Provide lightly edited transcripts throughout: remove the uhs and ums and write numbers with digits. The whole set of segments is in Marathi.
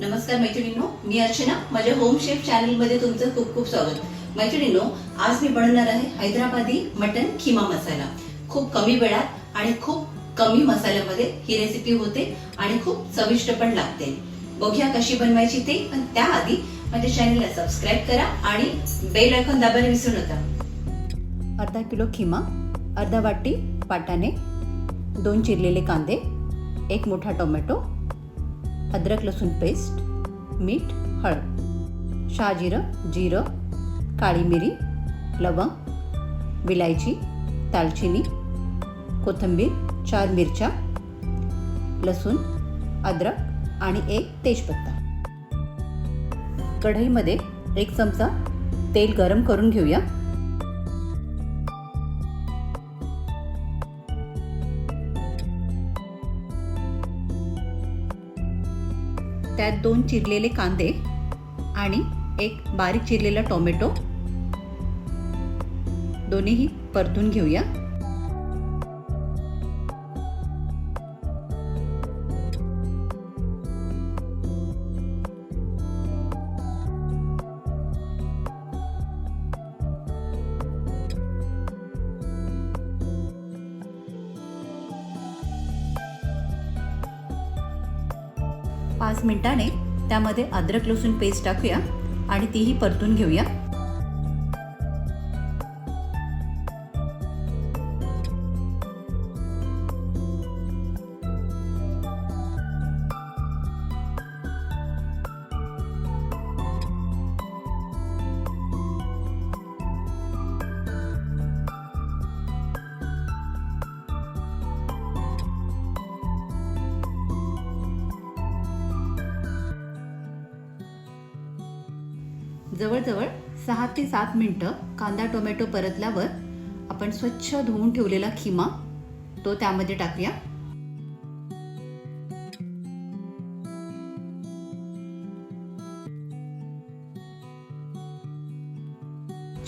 नमस्कार मैत्रिणींनो, मी अर्चना. माझ्या होम शेफ चॅनल मध्ये तुमचं खूप खूप स्वागत. मैत्रिणींनो, आज मी बनवणार आहे हैदराबादी मटन खिमा मसाला. खूप कमी वेळात आणि खूप कमी मसाल्यामध्ये ही रेसिपी होते आणि खूप चविष्ट पण लागते. बघूया कशी बनवायची ते, पण त्याआधी माझ्या चॅनलला सबस्क्राईब करा आणि बेल आयकॉन दाबायला विसरू नका. अर्धा किलो खिमा, अर्धा वाटी वाटाणे, 2 चिरलेले कांदे, 1 मोठा टोमॅटो, अद्रक लसूण पेस्ट, मीठ, हळद, शहाजिरं, जिरं, काळी मिरी, लवंग, विलायची, दालचिनी, कोथिंबीर, 4 मिरच्या, लसूण, अद्रक आणि 1 तेजपत्ता. कढईमध्ये 1 चमचा तेल गरम करून घेऊया. त्यात 2 चिरलेले कांदे आणि 1 बारीक चिरलेला टोमॅटो दोन्हीही परतून घेऊया. पाच मिनिटाने त्यामध्ये अद्रक लसूण पेस्ट टाकूया आणि तीही परतून घेऊया. जवळजवळ 6 ते 7 मिनिटं कांदा टोमॅटो परतल्यावर आपण स्वच्छ धुवून ठेवलेला खिमा तो त्यामध्ये टाकूया.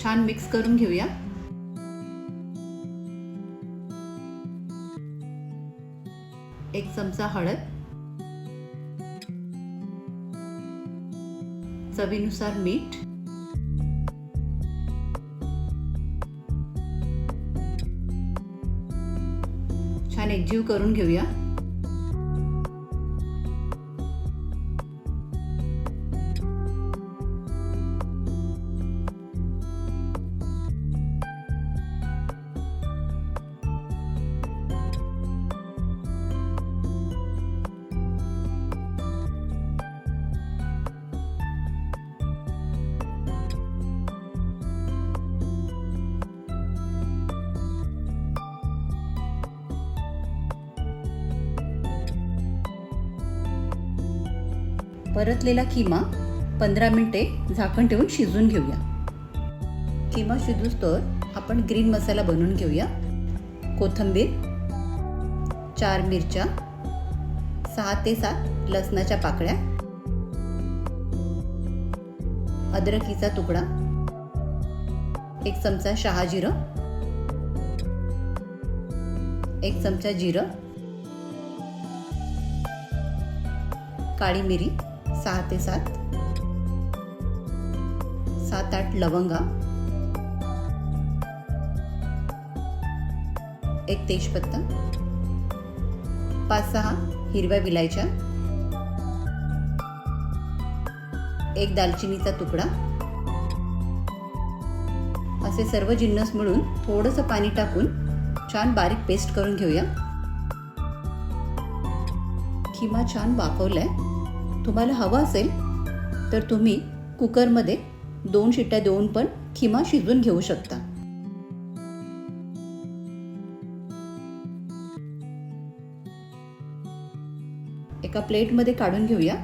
छान मिक्स करून घेऊया. एक चमचा हळद, चवीनुसार मीठ, छान एकजीव करून घेऊया. परतलेला खिमा 15 मिनिटे झाकण ठेवून शिजवून घेऊया. खिमा शिजूस्तोवर आपण ग्रीन मसाला बनवून घेऊया. कोथिंबीर, 4 मिरच्या, 6 ते 7 लसणाच्या पाकळ्या, अद्रकीचा तुकडा, 1 चमचा शहाजिरं, 1 चमचा जिरं, काळी मिरी 6 ते 7, 7-8 लवंगा, 1 तेजपत्ता, 5-6 हिरव्या विलायच्या, 1 दालचिनीचा तुकडा. असे सर्व जिन्नस मिळून थोडंसं पाणी टाकून छान बारीक पेस्ट करून घेऊया. खिमा छान वाफवलाय. तुम्हाला हवा असेल तर तुम्ही कुकरमध्ये 2 शिट्ट्या देऊन पण खिमा शिजवून घेऊ शकता. एका प्लेटमध्ये काढून घेऊया.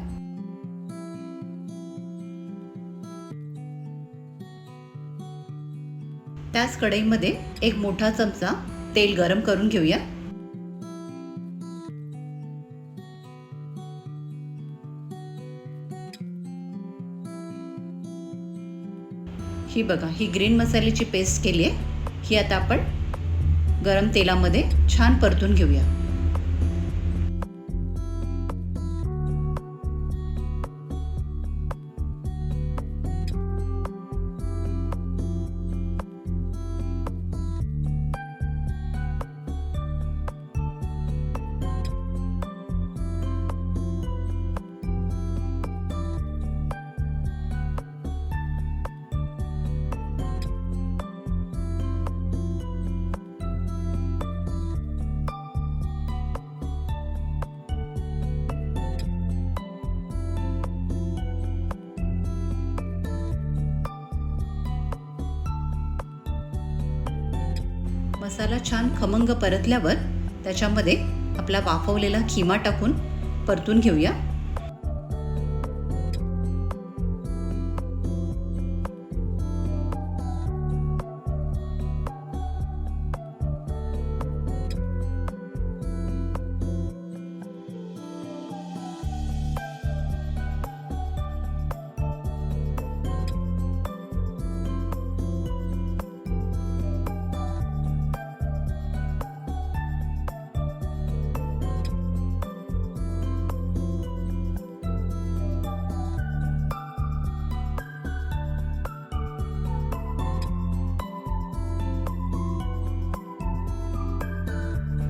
त्याच कढईमध्ये 1 मोठा चमचा तेल गरम करून घेऊया. ही बघा, ही ग्रीन मसाल्याची पेस्ट केली आहे. ही आता आपण गरम तेलामध्ये छान परतून घेऊया. मसाला छान खमंग परतल्यावर त्याच्यामध्ये आपला वाफवलेला खिमा टाकून परतून घेऊया.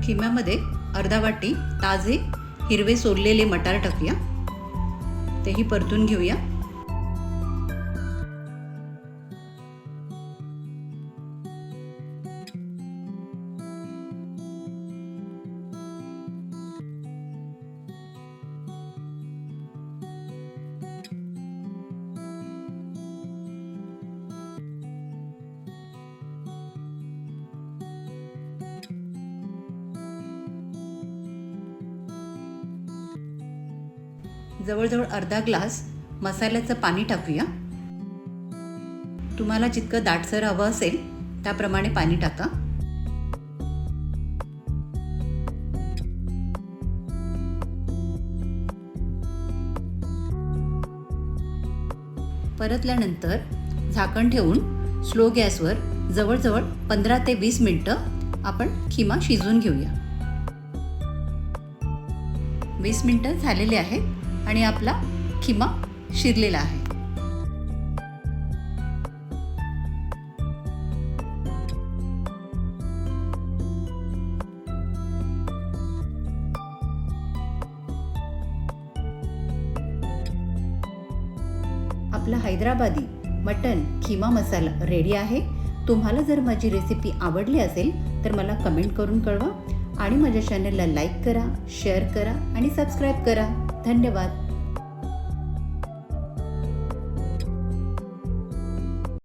खिम्यामध्ये अर्धा वाटी ताजे हिरवे सोललेले मटार टाकूया. तेही परतून घेऊया. जवळजवळ अर्धा ग्लास मसाल्याचं पाणी टाकूया. तुम्हाला जितकं दाटसर हवं असेल त्याप्रमाणे पाणी टाका. परतल्यानंतर झाकण ठेवून स्लो गॅसवर जवळजवळ 15 ते 20 मिनिटं आपण खिमा शिजवून घेऊया. 20 मिनिटं झालेली आहेत आणि आपला खिमा शिरलेला आहे. आपला हैदराबादी मटन खिमा मसाला रेडी आहे. तुम्हाला जर माझी रेसिपी आवडली असेल तर मला कमेंट करून कळवा आणि माझ्या चॅनलला लाईक करा, शेअर करा आणि सबस्क्राईब करा. धन्यवाद.